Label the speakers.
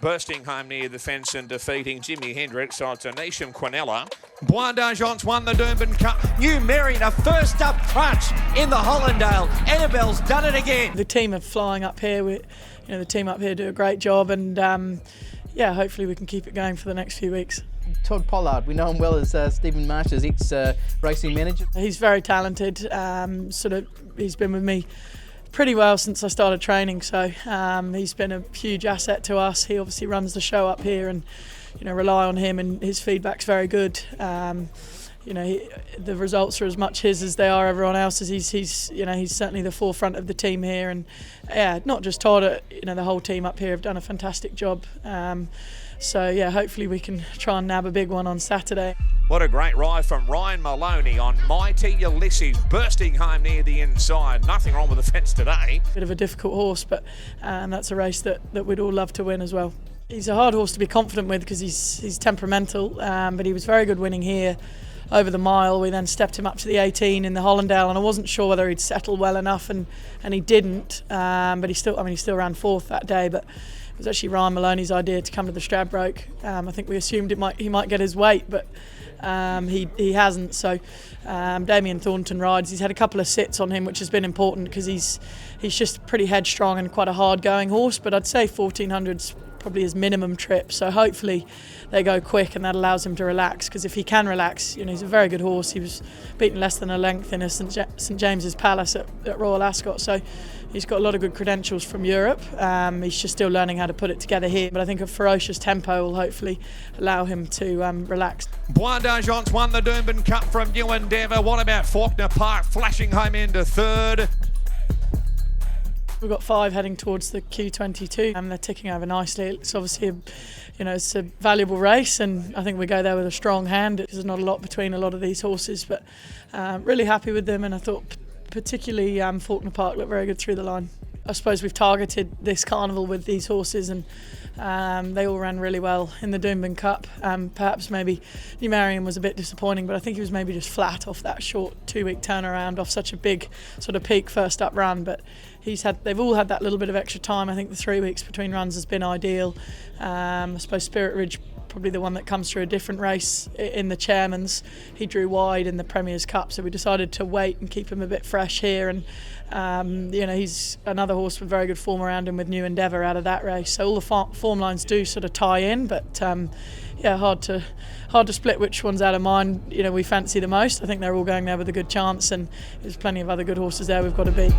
Speaker 1: bursting home near the fence and defeating Jimmy Hendricks. So it's a Neasham Quinella. Bois won the Doomben Cup.
Speaker 2: New Merrion, first up crunch in the Hollandale. Annabel's done it again.
Speaker 3: The team are flying up here. The team up here do a great job, and yeah, hopefully we can keep it going for the next few weeks.
Speaker 4: Todd Pollard, we know him well as Stephen Marsh's ex-racing manager.
Speaker 3: He's very talented. He's been with me pretty well since I started training, so he's been a huge asset to us. He obviously runs the show up here, and rely on him, and his feedback's very good. The results are as much his as they are everyone else's. He's certainly the forefront of the team here, and yeah, not just Todd, the whole team up here have done a fantastic job. So yeah, hopefully we can try and nab a big one on Saturday.
Speaker 1: What a great ride from Ryan Maloney on Mighty Ulysses, bursting home near the inside. Nothing wrong with the fence today.
Speaker 3: Bit of a difficult horse, but that's a race that we'd all love to win as well. He's a hard horse to be confident with because he's temperamental, but he was very good winning here over the mile. We then stepped him up to the 18 in the Hollandale, and I wasn't sure whether he'd settle well enough, and he didn't. But he still ran fourth that day. But it was actually Ryan Maloney's idea to come to the Stradbroke. I think we assumed he might get his weight, but he hasn't. So Damien Thornton rides. He's had a couple of sits on him, which has been important because he's just pretty headstrong and quite a hard going horse. But I'd say 1400's probably his minimum trip, so hopefully they go quick and that allows him to relax, because if he can relax, he's a very good horse. He was beaten less than a length in a St James's Palace at Royal Ascot, so he's got a lot of good credentials from Europe. He's just still learning how to put it together here, but I think a ferocious tempo will hopefully allow him to relax.
Speaker 1: Bois won the Doomben Cup from New Endeavour. What about Fawnker Park flashing home into third?
Speaker 3: We've got 5 heading towards the Q22, and they're ticking over nicely. It's obviously it's a valuable race, and I think we go there with a strong hand. There's not a lot between a lot of these horses, but really happy with them, and I thought particularly Fawnker Park looked very good through the line. I suppose we've targeted this carnival with these horses, and they all ran really well in the Doomben Cup. Perhaps maybe New Merrion was a bit disappointing, but I think he was maybe just flat off that short 2-week turnaround off such a big sort of peak first up run. But they've all had that little bit of extra time. I think the 3 weeks between runs has been ideal. I suppose Spirit Ridge, probably the one that comes through a different race in the Chairman's. He drew wide in the Premier's Cup, so we decided to wait and keep him a bit fresh here. And he's another horse with very good form around him with New Endeavour out of that race. So all the form lines do sort of tie in, but yeah, hard to split which one's out of mine. We fancy the most. I think they're all going there with a good chance, and there's plenty of other good horses there we've got to beat.